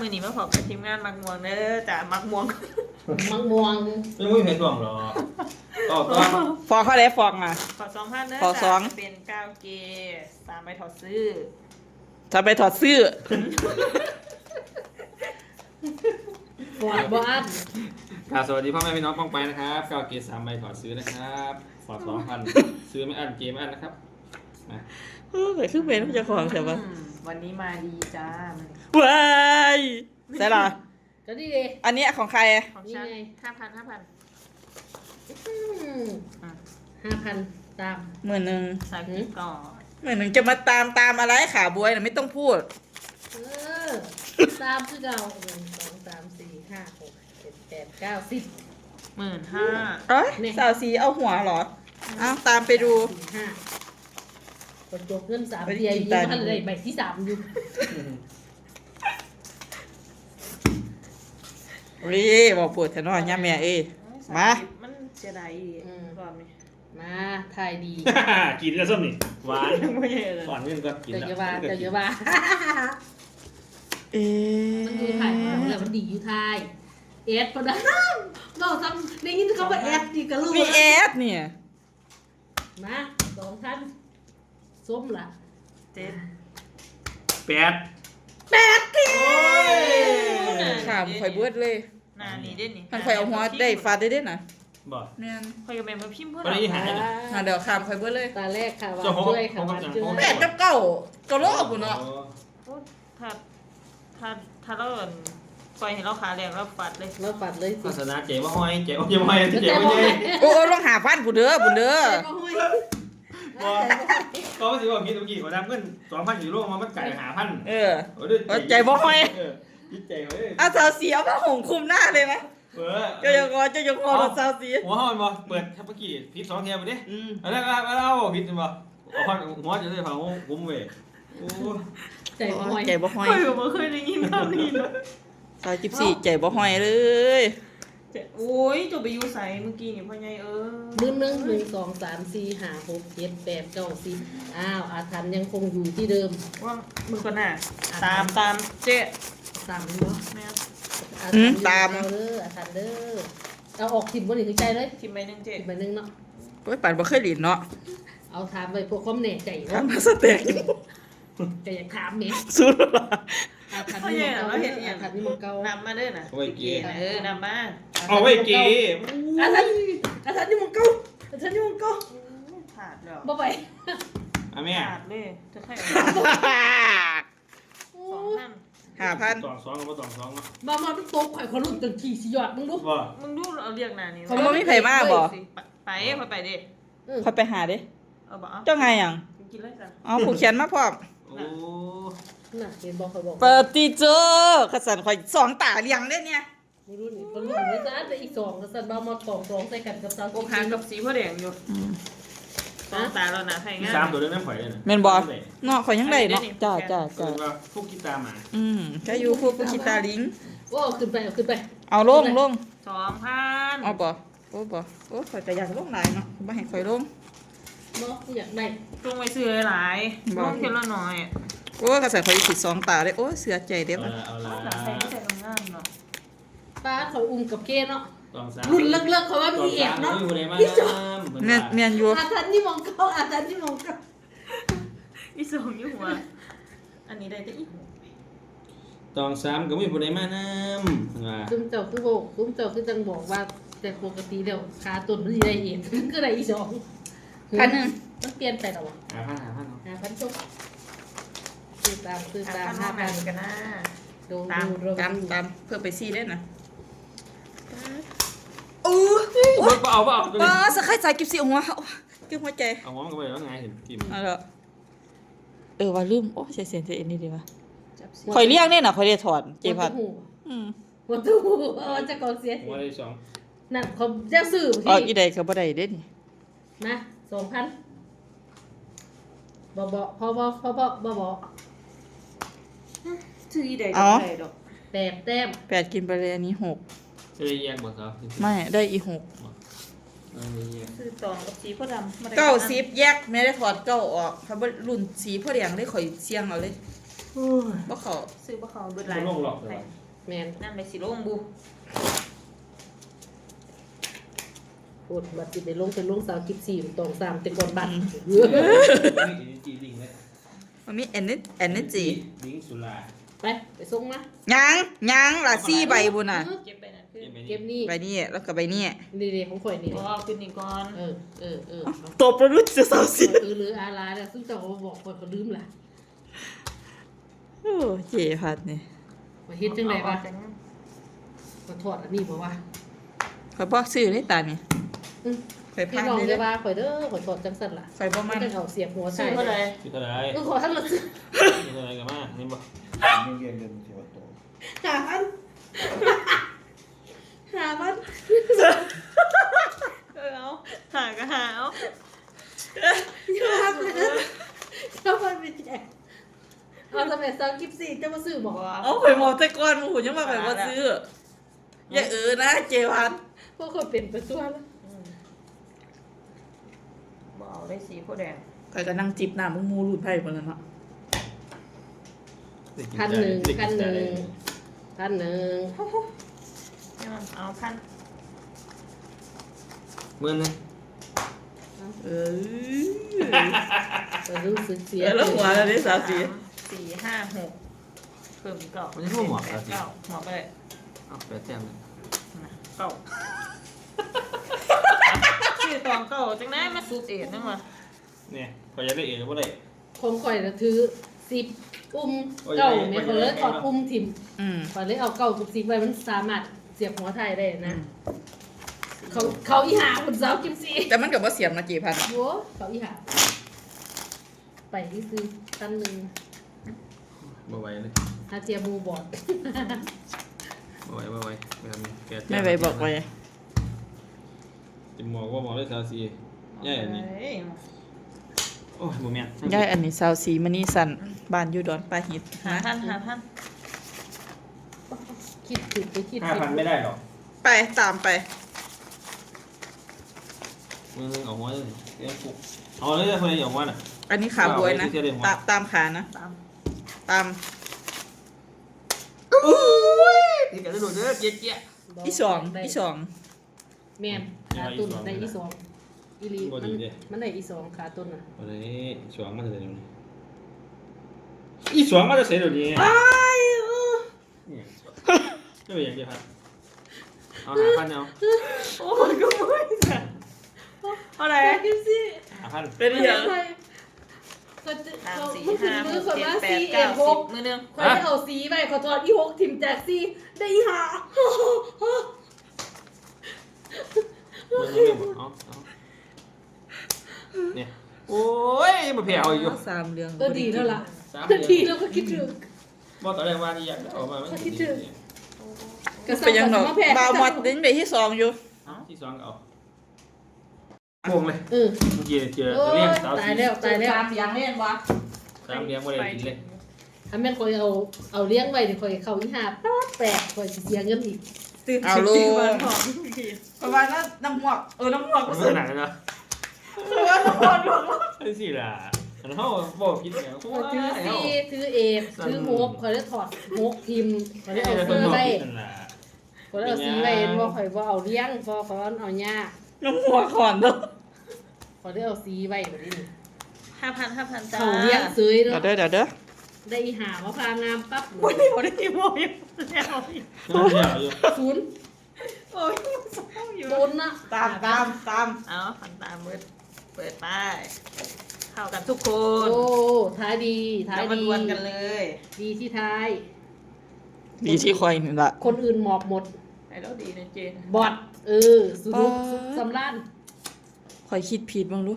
มือหนีมาพบกับทีมงานมักม่วงเด้อจ้ะมักม่วง มังม่วง ไม่รู้เห็นดวงหรอก็ ฟองเขาได้ฟองอ่ะ ขอ2,000เด้อ ขอสอง จ้ะเป็น9เก3ใบถอดซื้อ จะไปถอดเสื้อ ปวดบ้าน ค่ะสวัสดีพ่อแม่พี่น้องป้องไปนะครับ9เก3ใบขอซื้อนะครับขอ2,000ซื้อไม่อั้นเกมไม่อั้นนะครับนะ เฮ้ยคือเป็นผู้เจ้าของใช่ปะ วันนี้มาดีจ้า ว้ายใช่หรอ ก็ดีเลย อันนี้ของใคร ของฉัน นี่ไง 5,000 5,000ตาม 10,000 ใส่กิ๊กก่อน 10,000จะมาตามอะไรขาบวยนะไม่ต้องพูด เออตามคือเก่า1 2 3 4 5 6 7 8 9 10 15,000 เอ้ยสาวสีเอาหัวเหรอเอาตามไปดู 4 5กดจบเงิน3 ไปที่ เดีย อี ยี่ ตา พันเลยใบที่3อยู่ รีบอกปวดแถวนอนย่าแม่เอ้ยมา มันเสียดายอีกรอบนี้ มาถ่ายดี กินแล้วส้มนี่หวาน ไม่ใช่เลย ก่อนเงินก็กิน เดี๋ยว แล้ว เยอะบ้า เอ๊ มันดูถ่ายมาแล้วมันดีอยู่ถ่ายเอสปะนะเราทำได้ยินเขาว่าเอสดีกับลูก มีแอดเนี่ย มา2 ท่านส้มล่ะ 7 แปด 8ที ขามข่อยเบิดเลย หน้านี้เด้นี่ มันข่อยเอาหัวได้ฟาดได้เด้น่ะ บอก แม่น ข่อยก็เป็นมาพิมพ์เพื่อ วันนี้หายนะ เดี๋ยวขามข่อยเบิดเลย ตาแรกค่ะว่า เจ้าของ ช่วยค่ะ ของ ว่า กับ ช่ว ของ ย แม่นกับเก่าก็โลกพุ่นเนาะ ถ้าเราปล่อยให้เราขาแรงเราปัดเลย เราปัดเลยสิ ศาสนาเจ๋ว่าห้อยเจ๋ว่าห้อยเจ๋ว่าห้อย โอ้ลองหาฟันผู้เด้อผู้เด้อ ก็ห้วย ก็สิว่ากินตะกี้ว่าน้ำเงิน2,000อยู่โลกมันไก่5,000 เออ ใจบ่ห้อย จิตใจเฮ้ย เอาสาวสีเอาผ้าห่มคลุมหน้าเลยไหม เออ เจ้ายังงอรถสาวสี หัวห้อยบ่เปิดเมื่อกี้พิษ2เทียบไปดิ อืม เอาพิษบ่เอาหัวจะได้ผ่าหุ้มเว้ยโอ้ ใจห้วย ใจบ่ห้อย ข่อยก็บ่เคยได้ยินคำนี้เลย สาว14ใจบ่ห้อยเลย โอ้ยจะไปอยู่ไสเมื่อกี้นี่พ่อใหญ่มือ1 2 3 4 5 6 7 8 9 10อ้าวอาถรรพ์ยังคงอยู่ที่เดิม ว่ามึงก็น่ะตามเจ๊ 3เนาะ แม่ อาถรรพ์อยู่เด้ออาถรรพ์เด้อเอาออกถิ่มบ่นี่ถึงใจเลย ทิมไปนึงเจ๊ ถิ่มไปนึงเนาะ โอ้ยปันบ่เคยหลินเนาะ เอาถามไปพวกความแน่ใจ ทำ เนาะ มาสเต็กอยู่ ก็อยากถามแม่ สุดละ อาถรรพ์นี่มันเก่าอาถรรพ์นี่มันเก่าน ำมาเด้อน่ะนำมา เอาไว้เก๋ อาถรรพ์นี่มันเก่าอาถรรพ์นี่มันเก่า ขาดแล้ว บ่ไป อ่ะแม่ ขาดเลยจะใคร2,000 5,000 2กับ2เนาะ มาเป็นโต๊ะข่อยคนรุ่นจนขี่สิยอดมึงดู บ่ มึงดูเอาเรียกหน้านี่ มันบ่มีไผมาบ่ ไปไปดิ ค่อยไปหาเด้ เอาบ่ เจ้าไงหยัง กินเลยจ้ะ อ๋อผู้เขียนมาพร้อม โอ้ น่ะเห็นบอกข่อยบอก เปิดตีเจอขสันข่อย2ตาเลี้ยงเด้เนี่ย มึงดูนี่คนรุ่นไม่จ้าแต่อีก2ก็สั่นบ่มา2ใส่กันกับสาว อกหักกับสีพ่อแดงอยู่ตาเราหนาไทย มี งา 3ตัวเด้อแม่ข่อยเลยนะ แม่นบ่เนาะข่อยยังได้เนาะจ้า คือว่าพวกกีตาร์มา ก็อยู่พวกผู้คิดตาลิง โอ้ขึ้นไปเอาขึ้นไป เอาลง 2,000 เอาบ่โอ้บ่โอ้ข่อยก็อยากลงหลายเนาะบ่ให้ข่อยลง เนาะอยากได้ จงไปซื้อหลายลงเทีละหน่อย โอ้ขสันข่อยสิ2ตาเลยโอ้เสือใจเด้อ เอาละ แต่ใส่ไม่ใส่ตรงงานเนาะ ป้าเขาอุ้มกับเกเนาะ 2 รุ่นเลิกเขาว่ามีเอกเนาะ อยู่ในมา แม่นอยู่ อาถรรพ์นี่มองเขาอาถรรพ์นี่มองเขา อีสองอยู่หัวอันนี้ได้แต่อีก 3ก็มีผู้ใดมานำว่า ซุ้มเจ้าคือโบกซุ้มเจ้าคือจังบอกว่าแต่ปกติเดี๋ยวขาตุนมันสิได้เองก็ได้อี2 1,000 มันเปลี่ยนไปแล้ววะ 5,000 เนาะ 5,000จบซื้อตาม 5,000กันนะ ดู ตาม ดู ตามเพื่อไปซี่ได้นะบ่เอาตัว ป้า นี้ สะไคร้ใส่กิบสีหัวกิบหัวใจ เอาหัวมันก็ไปแล้วไงเห็นกิม เอาละว่าลืมโอ้เสียใจเอ็นนี่ดีวะ จับสี ข่อยเรียกเนี่ยน่ะข่อยได้ถอนเจพัด หัวตู้จะก่อนเสีย หัวได้2 นั่นเขาเจ้าสื่อ อ๋อ พี่ อีใดก็บ่ได้เด้นี่ นะ2,000บ่พอบ่ ซื้อได้ได้ดอก แต้ม 8กินไปเลยอันนี้6 จะได้แยกบ่ครับ ไม่ได้อี6 ซื้อตองกับสีพ่อดำ 90แยกไม่ได้ถอดเก้าออกเขาบ่รุ่นสีพ่อแดงได้ข่อยเสี่ยงเอาเลย บ่เขา ซื้อบ่เขาเบิดห ไม่ ลาย ลงหรอกเลย แมน นั่นไปสิลงบุ พูดบัตรจิตในลงเป็นลงสาวกิบสี่ตองสามแต่ก่อนบัตร นี่จีลิงเลย มันมีenergy ลิงสุรา ไปส่งมา ยังล่ะ4ใบบุญน่ะ เก็บไปนั่นคือ เก็บนี่ ใบนี้แล้วก็ใบนี้ นี่ของข่อยนี่ บ่เอาขึ้นนี่ก่อน เออ ตบแล้วรู้จะเศร้าสิ หรืออาลาเนี่ยซึ่งเจ้าบอกข่อยก็ลืมล่ะ โอ้เจพัดนี่ มาเฮ็ดจังไดวะมาถอดอันนี้บ่วะ ข่อยบอกซื้อได้ตานี่ข่อย พี่ พา น้อง ได้ ได้ เลย ว่าข่อยเด้อข่อยถอดจังซั่นล่ะ ข่อยบ่ มั มัน น จะเอาเสียบหัว ซื้ ใส่ อเท่าไหร่ คืออะไร ขอท่านละซื้อ คืออะไรกันมานี่บ่ เงินเสียตัว หาพันเอาหาก็หาเอา เจ้าพันไปแจกเอาสมัยสาวกิฟซี่เจ้ามาซื้อบอก เอาข่อยหมอแต่ก่อนหมูยังมาข่อยบ่ซื้ออย่านะเจพัด พวกคนเป็นไปตัวแล้ว บ่เอาได้สีโพแดง ข่อยก็นั่งจิบน้ำมึงมูรุ่นไผพุ่นน่ะเนาะ พันหนึ่ง นี่มันเอาพัน หมื่นนึง เออ แต่รู้สึกเสีย แล้วหัวแล้วได้สาวสี สี่ห้าหกเพิ่มเก้า มันจะพูดหมอกแล้วสิ เก้าหมอกไปเลย เอาแปดแต้มเลย เก้าชื่อตองเก้าจังได๋มาสูตรเอ็ดนั่นวะ เนี่ยพอจะได้เองก็ได้ ของข่อยน่ะถือ10อุ้มเก้าเนี่ยเขาเลยถอดอุ้มถิ่ม ข่อยเลยเอาเก้ากับ10ไว้มันสามารถเสียบหัวไทยได้นะเขาอีหาคุณสาวกิฟซี่ แต่มันก็บ่เสียมนะเจพัด โว้เขาอีหาไปที่ซื้อตันหนึ่ง บ่ไหวเลย ฮาเจียบูบอด บ่ไหวแบบนี้แปดแต้ แม่ใบบอกไว้ จะหมอกว่าหมอกได้สาวสีย่ายอันนี้โอ้ยบ่แม่น ยายอันนี้สาวสีมณีสันบ้านอยู่ดอนปลาหิด หาพันหาพัน คิดผิดไปคิด 5,000ไม่ได้หรอก ไปตามไป มือนึงเอาหัวเลยเลี้ยงปุกเอาเลยคนไหนเอาหัวน่ะ อันนี้ขาบวยนะ เอาไว้ที่เทียบเลยหัว ตามขานะ ตาม ตาม ที่กันได้โดดเด้อเจี๊ยะ อีสอง แม่นขาตุนได้อีสองอีลีมันได้อีสองขาตุนอ่ะ วันนี้สวงมาจะเดี๋ยวนี้อีสวงมาจะเสร็จเดี๋ยวนี้เนี่ยจะเป็นยังไงครับเอา5,000เอา โอ้ยก็ไม่จ้ะเท่าไหร่ กิฟซี่ 5,000 เป็นยัง ก็จะ สาม เขา สี่ มันถึง ห้า มื ห อก คน เจ็ด ว่า แป ซี ด เอ็ เก้า ดห สิ ก บมือนึง คอยได้เอาสีไปขอถอดอีหกทิมจากซีได้อีหา มันยังไม่หมดเอาเนี่ยโอ้ยมาเพียเอาอยู่ สามเรื่อง ก็ดีแล้วล่ะ 3 ก็ เดื ดี อน แล้วก็คิดถึง บอกตอนแรกว่านี่อยากได้ออกมาไม่ คิดถึง เป็นยังหรอกบ่าวหมดดิ้นไปที่สองอยู่ ที่2เอาวงเลย เออ เมื่อกี้เจอ โอ้ เรีย ย กสาว ตายแล้วตายแล้ว ยังเล่นวะ 3เลี้ยงบ่ได้กินเลย ถ้าแม่นคอยเอาเลี้ยงไว้เดี๋ยวคอยเข้าอีหาแปดคอยสิเสียเงินอีก เอาลูก วันหอม ประมาณนั้นน้ำหมวกน้ำหมวก มัน ก็ ข สุด นาดนั้นนะ ว่าน้ำหมวกหมวก ไอ้สิล่ะอันเฮาบอกกินแล้ว คอยถือซีถือเอฟถือโฮกคอยได้ถอดโฮกพิมพ์คอยได้เอา เอ ซี อ ไว้ นั่นล่ะ คอยได้เอาซีไว้ว่าคอยว่าเอาเลี้ยงพอคอยเอาหญ้า น้ำหมวกขอนเนาะ คอยได้เอาซีไว้แบบนี้ 5,000จ้า เขาเลี้ยงซื้อ เดี๋ยว เนาะ เด้อ ได้อีหามาพางามปั๊บ โอ้ยโอ้ยโอ้ยแล้ว นั่นเดียวอยู่ ศูนย์ โอ้ยเศร้าอยู่ โดนนะ ตาม เอาพันตามมืดเปิดป้ายเข้ากันทุกคน โอ้ท้ายดีท้าย แล้วมา ดี ดวลกันเลย ดีที่ท้าย ดีที่คอยนี่ละ คนอื่นหมอบหมด ไอ้แล้วดีนะเจน บอดสรุปสำราน คอยคิดผิดบ้างรู้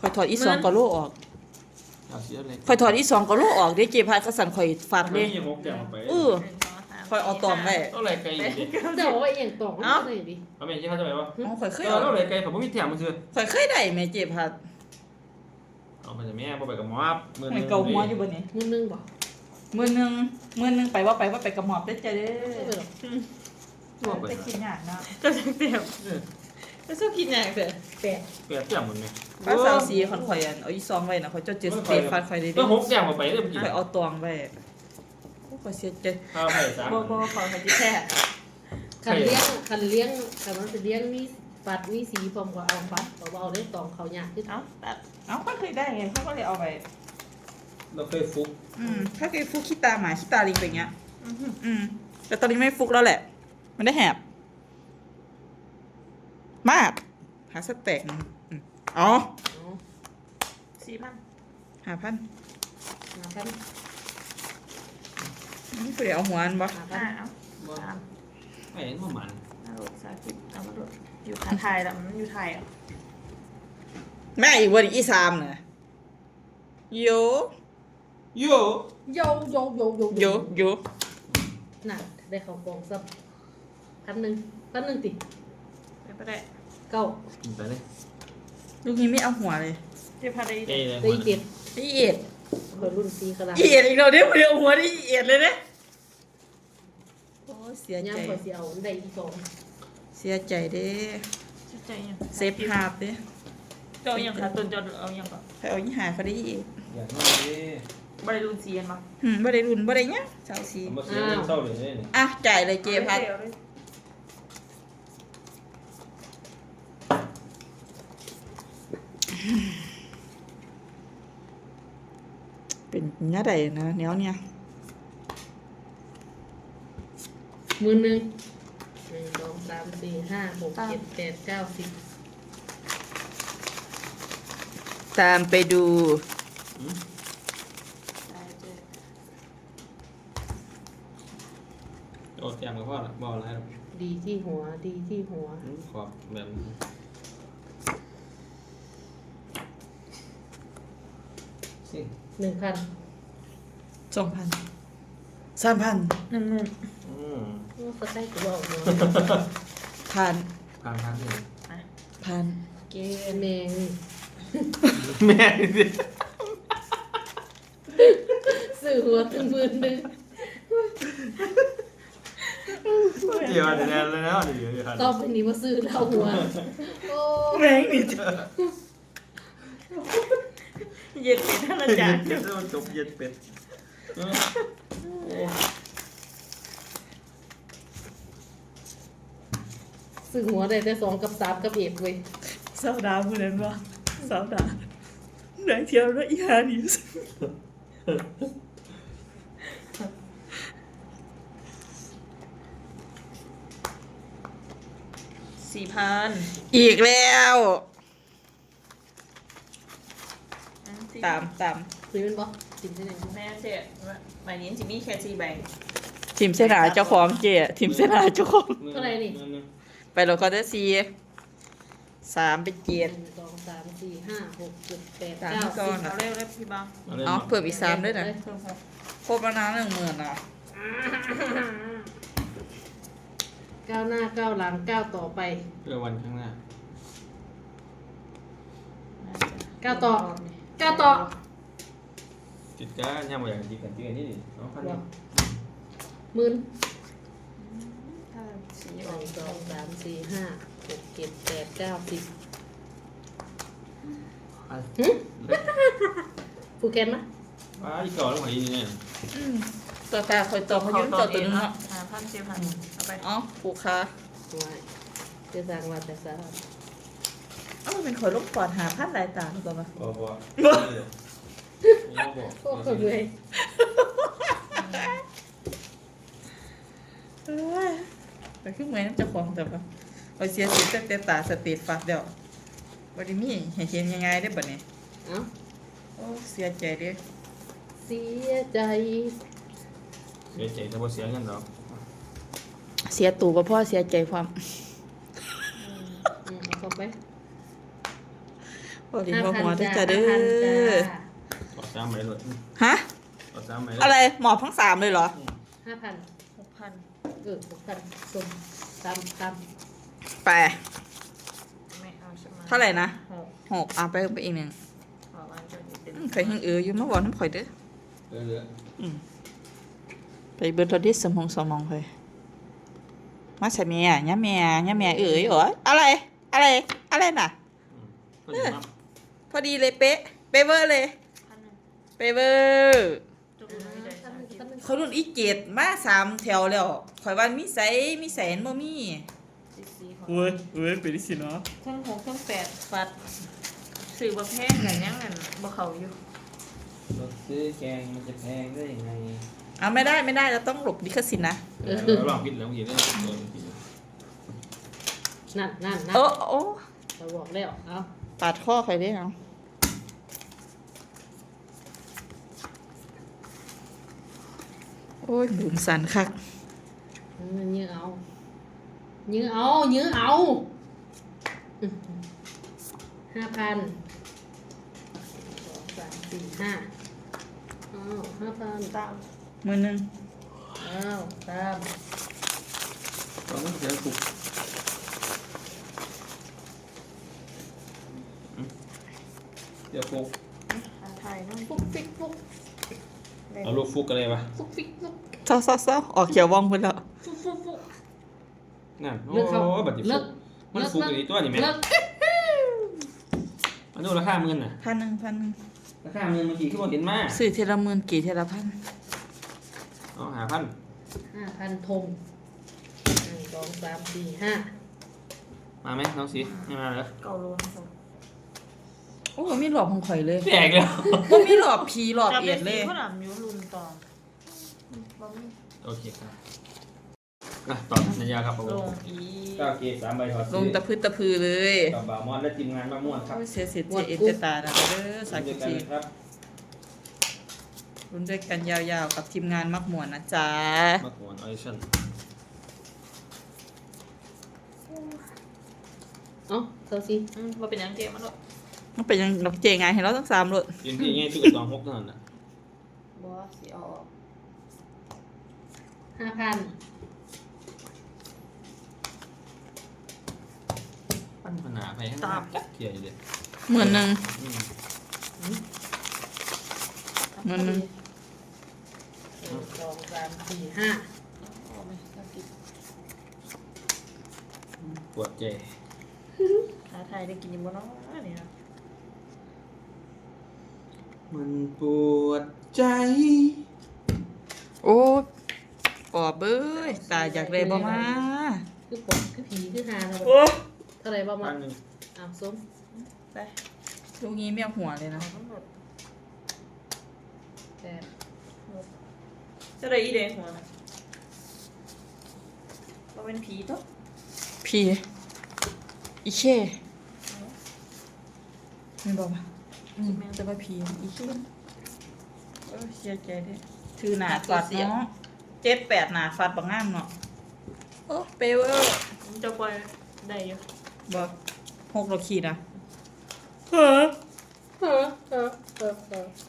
คอยถอดอีสองกะโลออก เอาเสียเลย คอยถอดอีสองกะโลออกได้เก็บพายกระสันคอยฝาก เล เลย ย ยังหกแก้วไป คอยเอาตอมได้ เท่าไหร่ไกลอยู่ดิ เดี๋ยวว่าเอียงตอกมันก็ได้ดิ เอาแม่นสิเขาจะไปบ่ เอาคอยเคย เออเท่าไหร่ไกลผมบ่มีแถมมันคือ คอยเคยได้แม่เจ็บพัด เอามันจะแม่บ่ไปกับหมอมื้อ มันเกาหัวอยู่บนนี้ มือนึงบอก มือนึงไปว่าไปกระหมอบได้ใจเด้ ไม่เป็นหรอก บ่ไป ไปกินยากนะ จะเตรียมจะชอบกินอย่างเถอะ แปด แปดแต้มหมดแม่ ถ้าสาวสีคอยอันเอาอีซองไว้นะคอยจะเจ็ดสเตฟฟันคอยได้ ก็ ดิ หกแต้มเข้าไปเด้อ คอยเอาตองไว้ ขอเสียใจ ข้าวไผ่สาม บ่ของใครที่แค่ คันเลี้ยงคันมันจะเลี้ยงมีปัดมีสีพร้อมกับเอาปัดเอาได้ตองเขายากคือ เอ้าตัด เอ้าก็เคยได้ไงเขาก็เลยเอาไป เราเคยฟุก ถ้าเคยฟุกขี้ตาหมาขี้ตาลิงเป็นอย่างเงี้ยแต่ตอนนี้ไม่ฟุกแล้วแหละ มันได้แหบ มาก หาสเต็กอ๋อ 4,000 5,000 หาพัน นี่คือเดี๋ยวเอาหัวอันบ่ หาพัน เอ้า ไอ้เห็นมันมัน 3โล30เอามาโดดอยู่ไทยแล้วมันอยู่ไทยอ่ะ แม่อีกวันอีสามน่ะโย โย โยโยโยโย โยโย น่ะได้เขากองซับ1,000ติ ไม่ได้ เก้า ไปเลย ลูกนี้ไม่เอาหัวเลย 7,000ได้ เอ้เลย ได้เจ็ด อีเอ็ด คนรุ่นซีขนาด อีเอ็ดอีกเราเดี๋ยวเดี๋ยวหัวนี่อีเอ็ดเลยนะโอ้เสียใจ ย่างคนเสียวได้อีกสอง เสียใจเด้ ใจยัง เซฟภาพเด้ เจ้ายังค่ะต้นเจ้าเอายังก่อน ไปเอายี่หาเขาได้อีก อย่างนี้ดิ บ่ได้รุ่น4มั้ง บ่ได้รุ่นบ่ได้เนี้ยสาวสี ผมมาเสียเงินเศร้าเลยเนี่ย อ่ะจ่ายเลยเจพัดเป็นเนี้ยใดนะเนี้ยเนี่ย 1,000 1 2 3 4 5 6 7 8 9 10 ตามไปดู โอ้แจมกับพ่อละบอกอะไรหรอก ดีที่หัวดีที่หัว ขอบแบบสิ 1,000 2,000 3,000 1,000 โอ้สไตล์กูเอาเนาะ พัน ผ่านที่ พัน เกแมง แม่สิ สื่อหัวถึง1,000 เดี๋ยวเดี๋ยวแล้วเดี๋ยว ต่อไปนี้ว่าซื้อแล้วหัวโอ้ แม่งนี่จ้ะ เย็นเป็นท่านอาจารย์ เดี๋ยวมันจบเย็นเป็ด ซื้อหัวได้แต่2กับ3กับ1เว้ย สาวดาวผู้นั้นว่าสาวดาวไหนเที่ยวแล้วอีหานี่ 4,000 อีกแล้วตาม ซื้อเป็นบ่สินที่ไหน แม่เจ๊ใบนี้จะมีแค่4ใบ ทีมเสนาเจ้าของเจ๊ทีมเสนาเจ้าของ ไปโลคอเตอร์ซี3ไปเจ็ด 1 2 3 4 5 6 7 8 ตาม 9 ก่อน เอาเร็วพี่บ้าง เอาเพิ่มอีก3ด้วยนะ เพิ่มครับ ครบแล้วนะ10,000อ่ะ ก้าวหน้าก้าวหลังก้าวต่อไป เพื่อวันข้างหน้า ก้าวต่อก้าวต่อ จิตก้าย่ำมาอย่างจีกันจีกันนี่ดิเอาพัน หมื่น ถ้าสี 1 ออก 2 3 4 5 6 7 8 9 10ฟูแกนมะ ว้าอีกก่อนแล้วหอยนี่เนี่ย ตัวตาคอยต่อเขายืนต่อตัวนึง อ่ะ อ่ะ 5,000 7,000เอาไป อ๋อผูกขา ไม่จะสั่งว่าแต่สา เอ้ามันเป็นคอยลบก่อน5,000หลายตาหรือเปล่า บอก โอ้คนเลย แต่คือเหมือนน้ำเจ้าของแต่ว่าเอาเสียสิตั้งแต่ตาสติฟัดเดียววันนี้มีให้เห็นยังไงได้บ่เนี่ย เอ้า โอ้เสียใจเด้ เสียใจ เสียใจแต่ว่าเสียเงินเรา เสียตู่กับพ่อเสียใจความ เอาเข้าไป พอดีพ่อหัวที่จะเด้อ ต่อซ้ำไปเลย ฮะ ต่อซ้ำไป อะไรหมอบทั้ง3เลยเหรอ 5,000 6,000 6,000สมตาม ไป ไม่เอาใช่ไหม เท่าไหร่นะ 6 6เอาไปอีกหนึ่ง ขอวันจะนิดนึง เคยให้อยู่มาบอกน้ำข่อยเด้อ เหลือ ไปเบิดรถดิสมองเคยมาใส่เมียย่าเมียเอ๋ยเหรออะไรน่ะ ก็ดีมาก พอดีเลยเป๊ะเวอร์เลย 1,000 เวอร์ จุกไม่ได้ 1,000 เขารุ่นอีเจ็ดมา3 แถวแล้วข่อยว่ามีไสบ่มี สีของ เว้ยเป็นสิเนาะ ทั้ง6ทั้ง8ฟัดซื้อบ่แพงกันยังกันบ่เข้าอยู่ รถซื้อแกงมันจะแพงได้ยังไง เอาไม่ได้เราต้องหลบลิขสิทธิ์นะ เราลองกินแล้วกินได้กิน นั่น โอ้โอ้ เราบอกแล้วเอา ปาดข้อใครได้เอาโอ้ยบุญสันคัก ยื้อเอา5,000 2 3 4 5อ้าว5,000 ตาม มือหนึง อ้าวตาม ต้องเสียกุกเดี๋ยวฟุก หาไทยเนาะ ฟุกฟิกฟุก เอาลูกฟุกกันเลยวะ ฟุกฟิกฟุก เศร้าออกเขียวว่องไปแล้ว ฟุก นั่นโอ้ เลิกเขา บัตรฟุ เลิ ก ก มันฟุกอยู่ในตัวนี่แม่ เลิก มันดูราคาเงินน่ะ 1,000 ราคาเงินเมื่อกี้ที่ผมเห็นมา ซื้อเทละหมื่นกี่เทละพัน เอา5,000 5,000 ทง1 2 3 4 5 มาไหมน้องสีไม่มาเหรอ เกาโลนะครับ โอ้มีหลอบของข่อยเลย แตกแล้ว ก็มีหลอบพีหลอบ จะ เอี เป็ ย น ดเล สี ย ข้าวหลามยูรุนต่อบ่มี โอเคครับต่อสัญญาครับผม ลงอีก 9เก3ใบถอด ลงตะพืตะพือเลย กับบาวมอนและทีมงานมะม่วนครับ โอ้ยเสียสิทธิ์เจเอ็นเจตานะเด้อสาย ด้ กุ วยกัน ที ครับ รุ่นด้วยกันยาวๆกับทีมงานมักหมวนนะจ๊ะ มะม่วนออดิชั่น เอ้าเท่าสิ มาเป็นยังเกมมันหรอก มันเป็นยังดอกเจไงให้เราต้อง3รถ ยืนที่ง่ายที่สุด2 6เท่านั้นน่ะ บอสสีออก 5,000 ปัญหาไปข้างหน้าจักเขียอยู่เด็ด หมื่นหนึ่ง อืม หมื่นหนึ่ง 1 2 3 4 5 ออกไหมเอากิน ปวดใจ หาไทยได้กินอยังบ่เนาะนี่นะ มันปวดใจ โอ้ปอบเบ้ยตายอยากได้บ่มา คือปกคือผีคือหาเรา โอ้ เท่าไหร่บ่มา อันหนึ่ง อ้าวส้ม ไป ลูกนี้แมวหัวเลยนะ เอาทั้งหมด 8 จะได้อีเดงหัวนะเราเป็นผีตัว พี่อีเช่ไม่บอกป่ะจะว่าพี่อีเช่เออเสียใจเด้ถือหนาฟัดเนาะ7-8หนาฟัดบ่งามเนาะโอ้เปเวอร์ มันจะปล่อยได้อยู่ บ่6เราขีดนะ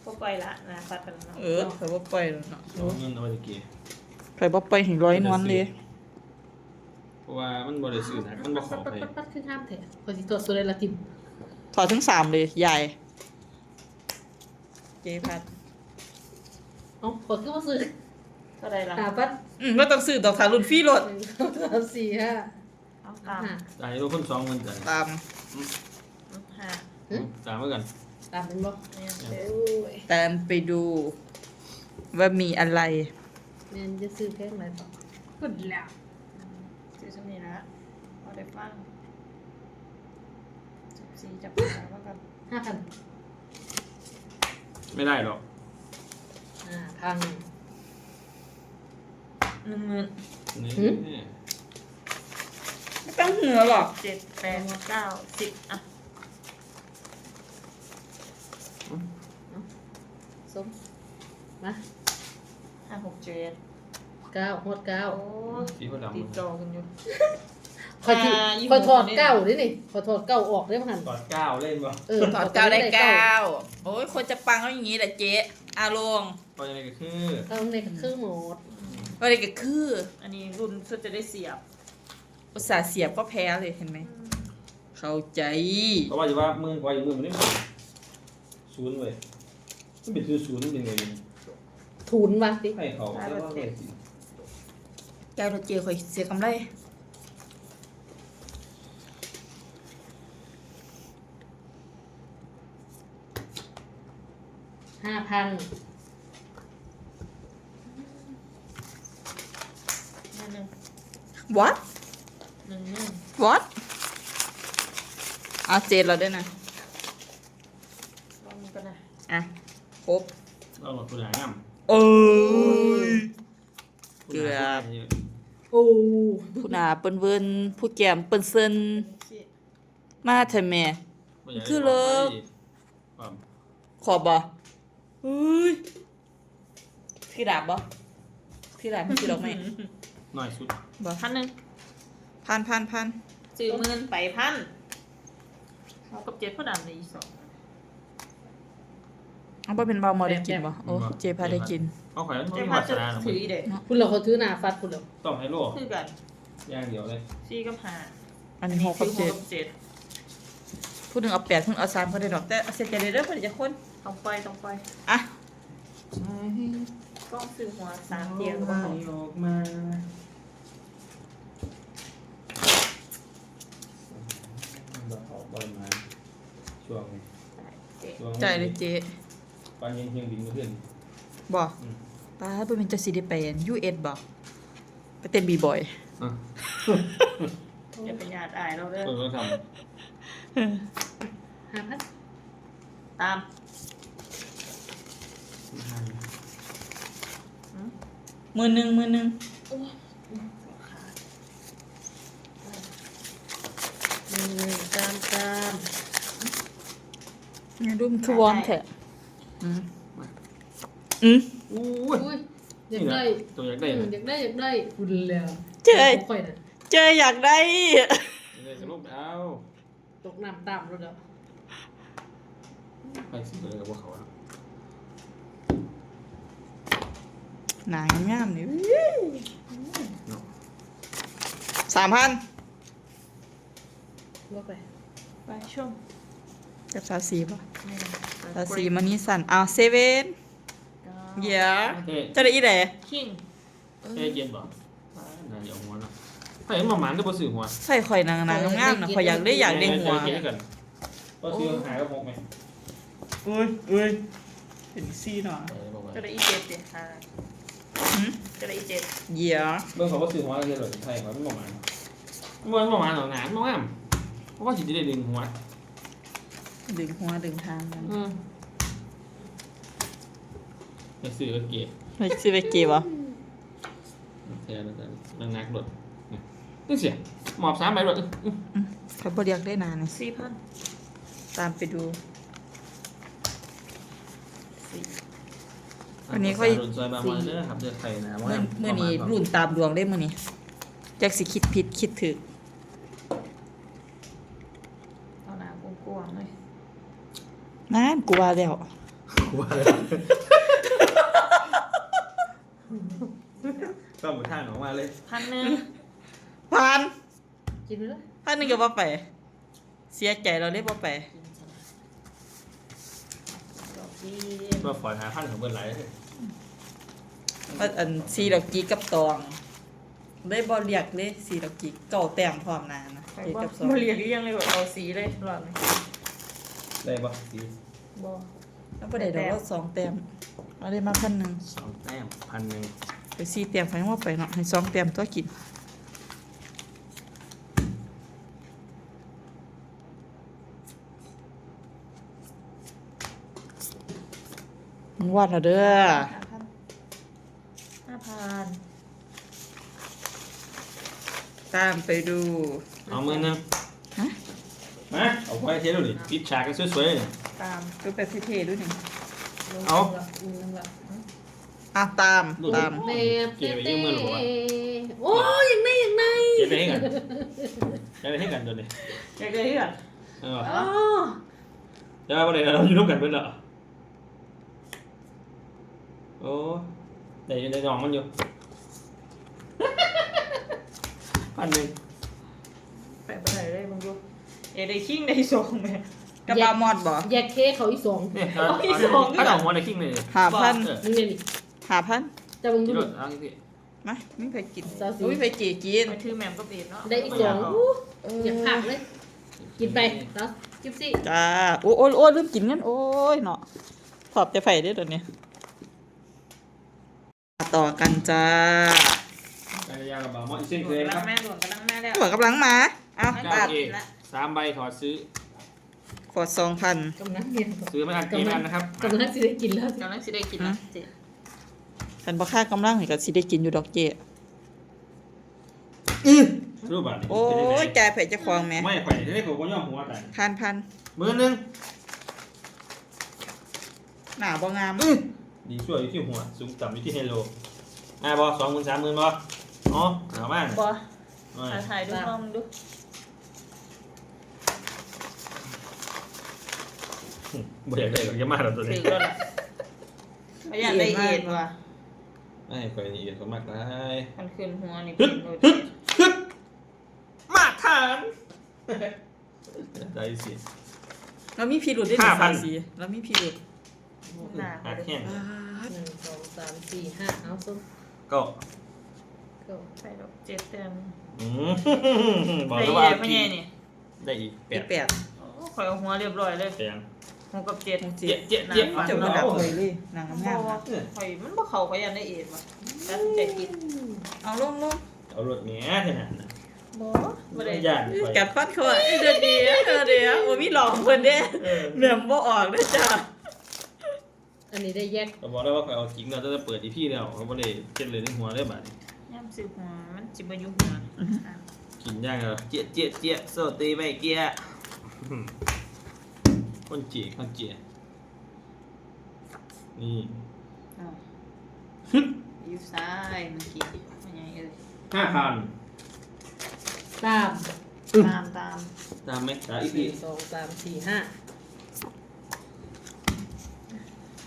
ก็ปล่อยละนะฟัดกันเนาะ เขาบ่ปล่อยแล้วเนาะ เอาเงินเอาไปตะกี้ เขาบ่ปล่อยให้100นวลเลย เพราะว่ามันบริสุทธิ์นะมันบ่เขอไป ปัดคือห้ามแท้พอสิตรวจสุดเลยละทิม ถอดทั้ง3เลยใหญ่เจพัด เอ้าขอคือว่าซื้อ เท่าไรล่ะ ปัด บ่ต้องซื้อดอกทารุ่นฟรีรถ 1 2 3 4 5 เอาตาม จ่ายทุกคน2 เงินจ่าย ตาม ห้า ตามไว้กัน ตามเป็นบ่ เนี่ย โอ้ย ตามไปดูว่ามีอะไร แม่นจะซื้อแค่ไหนต่อขึ้นแล้ว ซื้อสมีนะเอาได้ฟัง14จับขาว่ากัน 5,000 ไม่ได้หรอก พัง 10,000 นี่ หืม ไม่ต้องเหนือหรอก 7 8 9 10อ่ะ ส้มมา 5 6 7 9 หด โอ้ 9 สีคนดำ ติดจอกันอยู่ คอยที่ ยี่ ค ห้ อ อย ถอด นี่ เก้าดินี่คอยถอดเก้าออกได้มั้งหัน กอด9เล่นบ่ ถอดเก้าได้เก้าโอ้ยคนจะปังก็อย่างนี้แหละเจ๊อาลง พอยังไงก็คือ เอาในเครื่องหมด ว่าอะไรก็คือ อันนี้รุ่นสุดจะได้เสียบ อุตส่าห์เสียบก็แพ้เลยเห็นไหม เข้าใจ เพราะว่าจะว่ามือกว่าอยู่มือมันนี่ศูนย์เว้ยมันเป็นศูนย์มันเป็นไงนี่ ทุนมาสิ ให้เขาแล้วก็เลยสิ แก้วรถเจคอยเสียกำไร 5,000 what Nâng. what เอาเจนเราด้วยนะ Con con này. อ่ะครบ เราหมดตัวอย่างง่ เอ้ย ำ เกือบ โอ้ ผู้หนาเปิ้นเวินผู้แก้มเปิ้นเซิน Chị. มาเถอะแม่ คือเลิก ความ ขอบบ่เฮ้ยที่ดาบบ่ที่ดาบมันคือดอกไม้ น้อยสุด บ่ พันหนึ่ง พัน ซื้อหมื่นไปพันเอากับเจ็ดพ่อดำในอีกสอง เอาบ่เป็นเบาหมอได้กินบ่โอ้เจพาได้กิน เอาไข่แล้ว เจ๊ ไม่ พั มา ด ช จะ นะหรอก ถืออีเด็ก คุณเราเขาถือหน้าฟัดคุณเรา ต้องให้โลก คือกัน อย่างเดียวเลย ซี่กับหา อันนี้6กับ คือหกกับเจ็ด 7ผู้หนึงเอา8ผู้หนึงเอา3พอได้ดอกแต่เอาเสร็จใจเด้อเพิ่นจะคน ต้องปล่อยต้องปล่อย อ่ะ ต้องซื้อหัวสามเตียงก็พอ ออกมาเราออกบอลมาช่วงนี้ เจ๊ ช่วง ใจเลยเจ ปันยังเพียงบินมาขึ้น บ่ อืม ป้าเพิ่นเป็นจังสิได้ไปUS บ่ไปเต้นบีบอย อ่ะ อย่าไปหยาดอายเราเด้อ เปิดก็ท 5,000 ตาม ำ มือหนึง ตาม เนี่ยดูมันคือวอร์มแท้อืม อู้ อุ้ยอยากได้ ตัวอยากได้ อยา เลย กได้คุณแล้ว เจ้ย ค่อยน่ะ เจออยากได้ อยากได้จะลูกเอา ตกน้ำตามรถแล้ว ไปสิเลยกับพวกเขาอะ หนางามๆนี่ เนาะ 3,000 ว่าไป ไปช่วง กับ24ป่ะ ไม่ได้ 24มันนี่สั่นอ้าว7เดี๋ยวจะได้อีแด คิง เอ้ยเย็นบ่น่าจะเอาหัวเนาะถ้าเห็นมาหมานจะบ่ซื้อหัว ใส่ข่อยนางงามๆนะข่อยอยากได้หัว เย็นกันบ่ซื้อหายก็พกไหม อุ้ยเป็นซี่หน่อย จะได้อีเจ็ดเจ็ดค่ะจะได้อีเจ็ด เดี๋ยว เบิ่งเขาบ่ซื้อหัวเลยหรอไทยเขาไม่มาหมานมันมาหมานหรอกหนานน้องอ้ํเพราะว่าสิได้ดึงหัว ดึงหัวดึงทางมัน ไปซื้อก็เก็บ ไม่ซื้อไปเก็บวะ แท้แล้วแต่นักรถนี่เสียหมอบ3ใบรถ เขาบ่เรียกได้นานเลย 4,000 ตามไปดู วันนี้ค่อย ซอยบางวันเด้อครับเด้อไข่นะ เมื่อนี้รุ่นตามดวงได้มื้อนี้จักสิคิดผิดคิดถูก เอาหนากว้างๆเลย นั่นกูว่าแล้ว ว่าต้องไปทางออกมาเลย พันหนึ่ง ผ่าน กินไปเลย ผ่านนึงก็บ่ไป เสียใจเราเลยบ่ไป ดอกดี ว่าฝอยหาพันของเบิ่นไหลเลย ว่าอันซีดอกกีกับตองได้บ่เรียกเลยซีดอกกีเก่าแต้มพร้อมหนานะ ไป เกี บ่ กับสอง บ่เรียกหรือยังเลยแบบเอาสีเลยรอบนี้ ได้ปะสี บ่ แล้วบ่ได้ดอกว่า2แต้มเอาได้มา1,000 2 แต้ม1,000 ไป4แต้มเขายังว่าไปเนาะให้2แต้มตัวกินมึงวาดแล้วเด้อ 5,000 ตามไปดู เอามือนึง ฮะ มาเอาไว้เทดูดิปิดฉากกันสวยๆนี่ ตาม ดูแบบเท่ๆด้วยนี่ เอา อ่ะตาม ดูดิ ตาม แม่ เก็บไว้ยืมเงินหรอวะ โอ้ยอย่างนี้อย่างนี้ เก็บไปให้กันเก็บไปให้กันเดี๋ยวนี้ อยากได้เหือด เออ อ๋อ เดี๋ยววันไหนเราอยู่ร่วมกันเพิ่นเหรอโอ้ได้อยู่ในน้องมันอยู่1,000 แปะไปไหนได้บ้างดูอยากได้คิงได้สองแม่ กระบะมอดบ่ แยกเค้กเขาอีกสอง เนี่ยเอาหัวในคิงเลย 5,000 มึงเนี่ยนี่ 5,000 จะมึง กิ ดู นรถเอาสิ มาไม่เคยกิน ซาซิ ไม่เคยจีกิน ไปถือแหม่มก็บีบเนาะ ได้อีกสองอู้อยากผักเลย กินไปเนาะจิ๊บซี่ จ้าโอ้ลืมกินกันโอ้ยเนาะขอบจะไผ่ได้ตัวนี้ต่อกันจ้า จักรย ยากระเป๋าหม้ออีกเช่นเคย กำ นะ ลั ครั ง บ แม่หลวงกำลังแม่แล้ว เหมือนกำลังมาเอา เก้า ปาด เก3 ใบถอดซื้อ ขอ2,000 กำลังเรียน ซื้อไม่ทันเกมอันนะครับ กำลังสิได้กินแล้ว กำลังสิได้กินนะเจ๊ ฉันบ่ค่ากำลังนี่ก็สิได้กินอยู่ดอกเจ รูปบัตร โอ้ยจ่ายไผเจ้าของแหม่ ไม่ไข่ได้ผมก็ย่อหัวแต่ พัน มือนึง หน้าบ่งาม ดีช่วยอยู่ที่หัวสูงต่ำอยู่ที่เฮโลบอ20,000 30,000บออ๋อเอามาก บอถ่ายดูลองดู บ่อยากได้หรอกจะมาหรอกตัว ถื นี้ อก็แหละไม่อยากได้เอ็ดว่ะ ไม่ไข่นี่เอียดเขามากได้ มันขึ้นหัวนี่ ฮึ เป็ ด นโร ฮึ เต ดฮึดมาทานได้สิ เรามีพิรุธด้วย 5,000 สีเรามีพิรุธ หน้า หักแห้ง 1 2 3 4 5เอาส้ม ก็ ก็ ใส่ดอกเจ็ดเต็ม บอก ได้ แล้วว่า เอ็ดไม่ใช่นี่ ได้อีก อี 8 แปด โอ้ข่อยเอาหัวเรียบร้อยเลย แปลง หัวกับเจ็ด เจ็ เจี๊ย ด เจี๊ยเจี๊ย เจ้าระดับเลยนางงามๆนะ ข่อยมันบ่เข้าข่อยอยากได้เอ็ดว่ะตัดสินใจกิน เอาลง เอารถแหน่เท่านั้นนะ บ่ ไม่ ได้ ได้ย่านข่อย กัดฟันเขาว่าเดือดดีโอ้มีหลอกเพิ่นเด้ เออ แม่มบ่ออกเด้อจ้า อันนี้ได้แยก เขาบอกแล้วว่าข่อยเอาจริงเราจะเปิดอีพี่แล้วเขาบ่ได้เจ็ดเลยในหัวเลยบัดนี้ ย่ำซื้อหัวมันสิบ่อยู่หัว กินย่างแล้วเจี๊ยเจี๊ยเจี๊ยโซตีไปเกียคนเจี๊ยคนเจี๊ยนี่ อ้าว ฮึด อยู่ซ้ายมันกี่มันยังเอ้ย 5,000 ตาม ตาม ตามไหมอีกที 1 2 3 4 5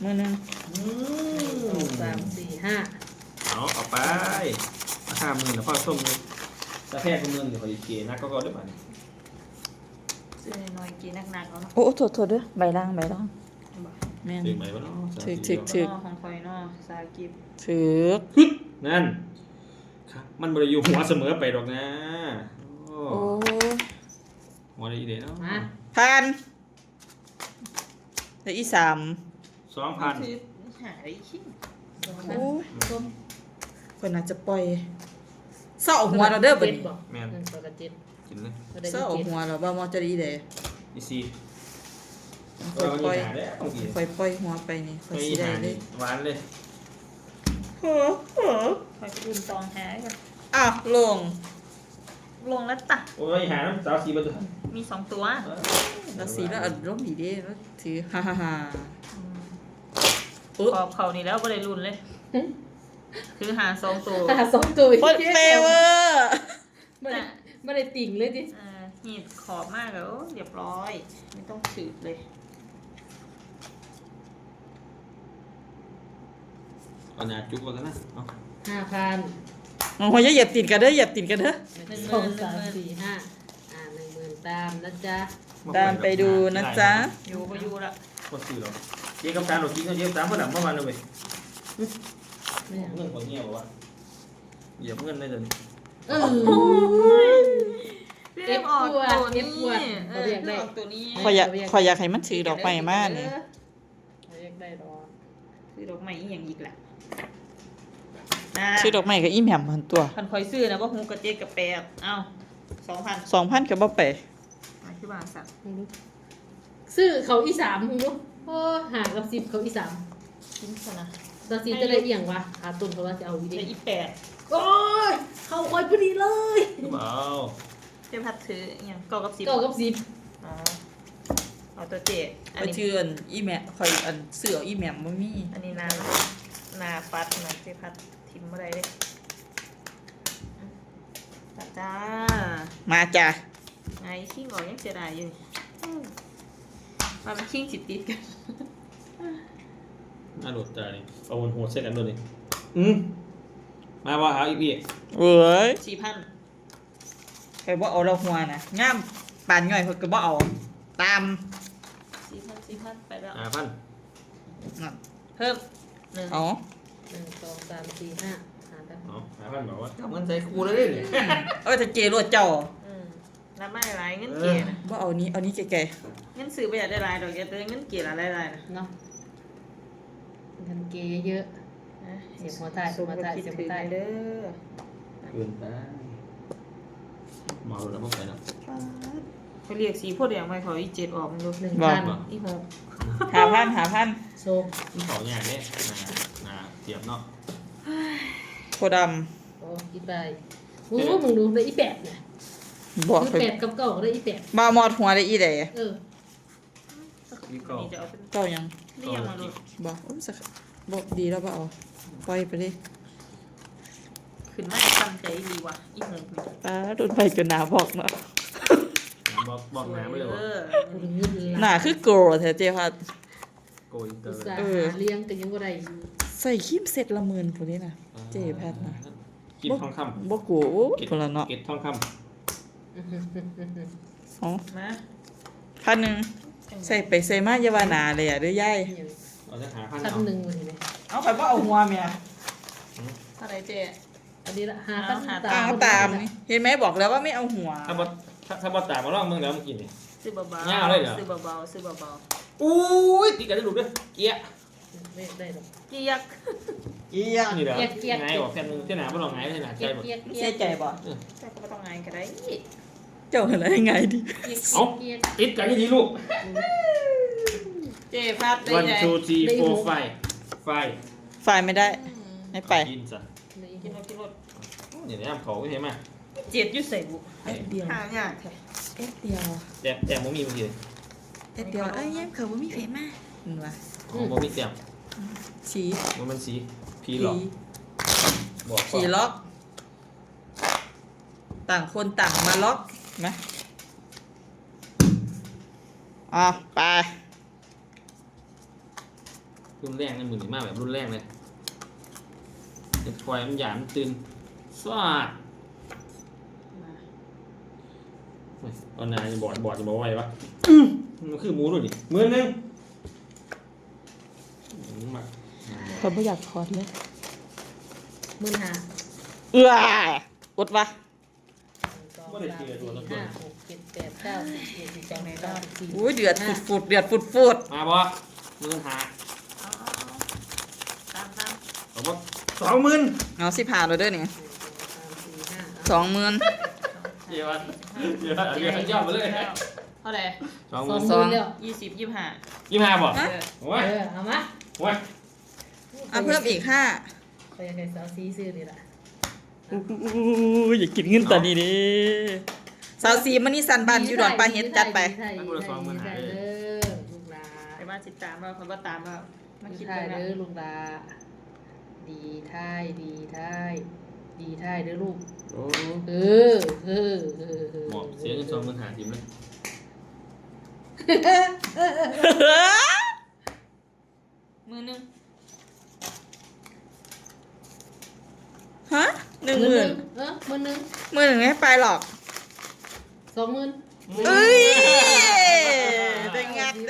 มื้อนึง 1 2 3 4 5 เอาไป50,000นะพ่อส้มเลยตะแพง10,000เดี๋ยวข่อยเกียนะก็ได้บัดนี้ ซื้อน้อยๆกินหนักๆเอาเนาะ โอ้โทษเด้อใบล่างแม่น ซื้อใหม่บ่เนาะ ถึก นอของข่อยเนาะสากิบ ถึก ฮึดนั่นครับมันบ่ได้อยู่หัวเสมอไปดอกนะโอ้ โอ้ หัวได้อีเด้เนาะ มา พันแล้วอีสาม 2,000 ซื้อหาได้ขี้ โอ้ย ส้ม คนน่าจะปล่อยเศร้าหัวเราเด้อบัดนี้ แม่น 1 2 7 กินเลย ก็ได้ เศร้า 7 หัวเราบ่มอจะดีเด้ อีซี ค่อยปล่อย หาได้บางที ค่อยปล่อยหัวไปนี่ค่อย ไม่ สิได้ หา เล นี่ ย หวานเลย ข่อยก็ดื่มตองหากัน อ้าวลง ลงแล้วตัก โอ้ยหาน้ำสาวสีบัตร มี2ตัว แล้วสีแล้วอารมณ์ดีเด้แล้วถือฮ่าๆ ขอบเขานี่แล้วบ่ได้รุ่นเลยคือหา2ตัว หา2ตัว โคตรเฟเวอร์ ไม่ได้ติ่งเลยดิ หีบขอบมากแล้วเรียบร้อยไม่ต้องสืบเลย เอาหนาจุกก่อนนะเอา 5,000 น้องหัวอย่าเหยียบติดกันเด้อเหยียบติดกันเด้อ 1 2 3 4 5 10,000ตามนะจ๊ะ ตามไปดูนะจ๊ะ อยู่ก็อยู่ละ คนซื้อหรอเจ๊กับการหรอกกินเขาเยอะตามเพื่อนหลังเมื่อวานเลยเว้ย ไม่ เงินคนเงี้ยบอกว่าเหยียบเงินได้เลย เออ เรียบออกตัวนี้ เขาเรียกได้ ออกตัวนี้ ขอยอยากให้มันถือดอกไม้มานี่ เรียกได้ดอก ซื้อดอกไม้อีกอย่างอีกแหละ ซื้อดอกไม้กับอีแหม่มหันตัว พันคอยซื้อนะว่าหูกระเจี๊ยกับแปดเอ้า2,000 2,000ก็บ่ไป มาที่บ้านสัตว์ ซื้อเขาอีสามมึงรู้โอ้หากับ10เขาอีสาม กินซะนะ ตอนซีจะได้เอียงวะขาตุนเขาว่าจะเอาอี ได้ เดี อีแปด โอ้ยเขาคอยพอดีเลย คือเปล่า เจ้าพัดถืออย่างเก้ากับ10 เก้ากับ10 อ๋อเอาตัวเจ็ดอัน ไป นี้ ชื่ออันอีแหม่ข่อยอันเสืออีแหม่มบ่มี อันนี้นาปัดนะเจ้าพัดทิมอะไรเด้จ้า มาจ้ะ ไงขี้งอยังเสียดายอยู่มาเป็นขี้จิตติดกัน น่าหลุดตาเลยเอาบนหัวเส้นกันด้วยนี่มาว่าหาอีพี่ เว้ย 4,000 ใครบ่เอาเราหัวนะงามปานย่อยเพิ่นก็บ่เอาตาม 4,000ไปแล้ว 5,000 นั่น เพิ่มหนึ่ง เอา 1 2 3 4 5หาได้ เอา5,000บอกว่าเอาเงินใส่คูเลยเนี่ย เอาแต่เจรวดเจ้า แล้วไม่หลายเงินเกียร์นะ บ่เอานี้เอานี้แก่ เงินซื้อไปอยากได้หลายดอกอย่าเติมเงินเกียร์ละหลายๆนะ เนาะเงินเกยเยอะ เสียบหัวท้าย สมกับคิดถึงเด้อ เกินไปเมาแล้วพวกไปแล้ว เขาเรียกสีโพธิ์แดงไปขออีเจ็ดออกมันดู 1,000 อีหก 5,000 โซ ที่เขาอย่างนี้นาเทียบเนาะ โคด โอ้กินไปโอ้มึงดูได้อีแปดเนี่ย ำบอก คือ ไป แปดกับเก้าได้อีแปด บ่หมอดหัวได้อีเด้ เออ นี่ก็ นี่จะเอาเป็น เก้ายัง เรียงมาดู บ่สักบ่ดีแล้วบ่เอาปล่อยไปเลย ขึ้นมาตั้งใจดีว่ะอีหกนี่ ป้าโดนไปจนหนาบอกเนาะ บอกน้ำไปเลยว่า กูถึงเงิน หนาคือโกรธแท้เจ๊พัด โกอินเต อุ อ ต ร์ ส่าห์ เออ หาเลี้ยงแต่ยังบ่ได้อยู่ ใส่ครีมเสร็จละหมื่นพุ่นนี่น่ะเจ๊แพทย์นะ กินทองคำ บ่กูพุ่นละเนาะ เก็ตทองค อ๋อ มา พันหนึงใส่ไปใส่มาอย่าว่าหนาเลยอ่ะเด้อยาย ำเราจะหาพัน พัน เอา หนึ่งวันนี้ เอาไปบ่เอาหัวเมีย เท่าไหรเจ๊ อันนี้ละ5,000 อ้าวตามนี่เห็นไหมบอกแล้วว่าไม่เอาหัว ถ้าบอตามาลองเมืองแล้วเมื่อกี้นี่ ซื้อเบา เงาเลยเหรอ ซื้อเบาๆซื้อเบา อุ้ยตีกันได้ดูด้วยเกี้ย ไม่ได้หรอก ๆเกียก เกี้ยนี่เหรอ เกี้ย ไงบอกแค่นึงที่หนาไม่ลองไงที่หนาใจ เกียก หมด เกียก เสียใจบ่ แต่ก็ไม่ต้องไงก็ได้ เจ้าอะไรยังไงดิ เอาติดกันยี่ดีลูก เจ๊พัดได้ one ไง two three four five five ฝ่ายไม่ได้ไม่ไป กินซะ กินรถกินรถ เดี๋ยวนี้เขาไม่เห็นมา เจ็ดอยุ่ใส่บุ เอ็ดเดียว หายากแท้ เอ็ดเดียว แต่ผมมีบางที เอ็ดเดียวเอ้ยแย้มเขาบ่มีเพมาเห็นว่ะ ผมมีแต้ม สี มันสีผีหลอกบอก สีล็อก ต่างคนต่างมาล็อกนะอ่ะไป รุ่นแรกในมือหนีมากแบบรุ่นแรกเลยเด็กควายมันหยาบมันตื่นสวัสด มา เอานายจะบอดจะบอกไว้ปะมันคือหมูด้วยดิมือนึงมา เขาไม่อยากคอร์ดเลย 15,000 เอื้ออดวะ 2 3 4 5 6 7 8 9 10 11 12 13 14 อุ้ยเดือดฟุดๆเดือดฟุด มาบอมือหา เอาตาม เอาบอ20,000 ๆเอา15เลยเด้อนี่ 1 2 3 4 5 20,000 เดี๋ยวเดี๋ยวย่อมาเลย เท่าไหร่ 20,000แล้ว 20 25 25บ่ ฮะ โอ้ย เอามา โอ้ย เอาเพิ่มอีก5 ไปยังไงสาวซีซื้อนี่ล่ะ อู้อย่ากินเงินตอนนี้ดิสาวสีมันนี่สันบันอยู่ดอนปลาเฮ็ดจัดไป ดีไทยเด้อลูกหลา ไปมาติดตามว่าคนก็ตามว่ามา ดี คิด ไท ไป ย นะ เด้อลูกหลาดีไทยดีไทยดีไทยเด้อลูก โอ้ เออ หมอกเสียเงิน20,000หาทีมเลย มือนึง ฮะ10,000 มื้อนึง 10,000ไม่ไปหรอก 20,000 เอ้ยได้งัด1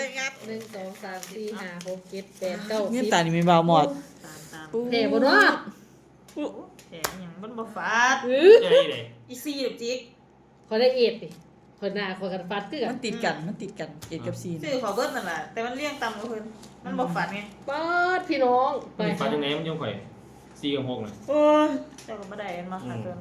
2 3 4 5 6 7 8 9 เงินตานี่มีเบาหมด ตาม เท่บ่เนาะ แถมอย่างมันบ่ฟาด ใจเลย อีซี่แบบจิก ขอได้เอ็ดดิคนหน้าคนกันฟัดคือกั มัน นติดกันเอ็ดกับซีน ซื้อขอเบิร์ดนั่นแหละแต่มันเลี่ยงต่ำกว่าเพิ่นมันบ่ฝันไง ป๊าดพี่น้องไป มันฟันยังไงมันยังข่อย4กับ6น่ะ โอ้ย เจ้าก็บ่ได้มันมาขาดเพิ่น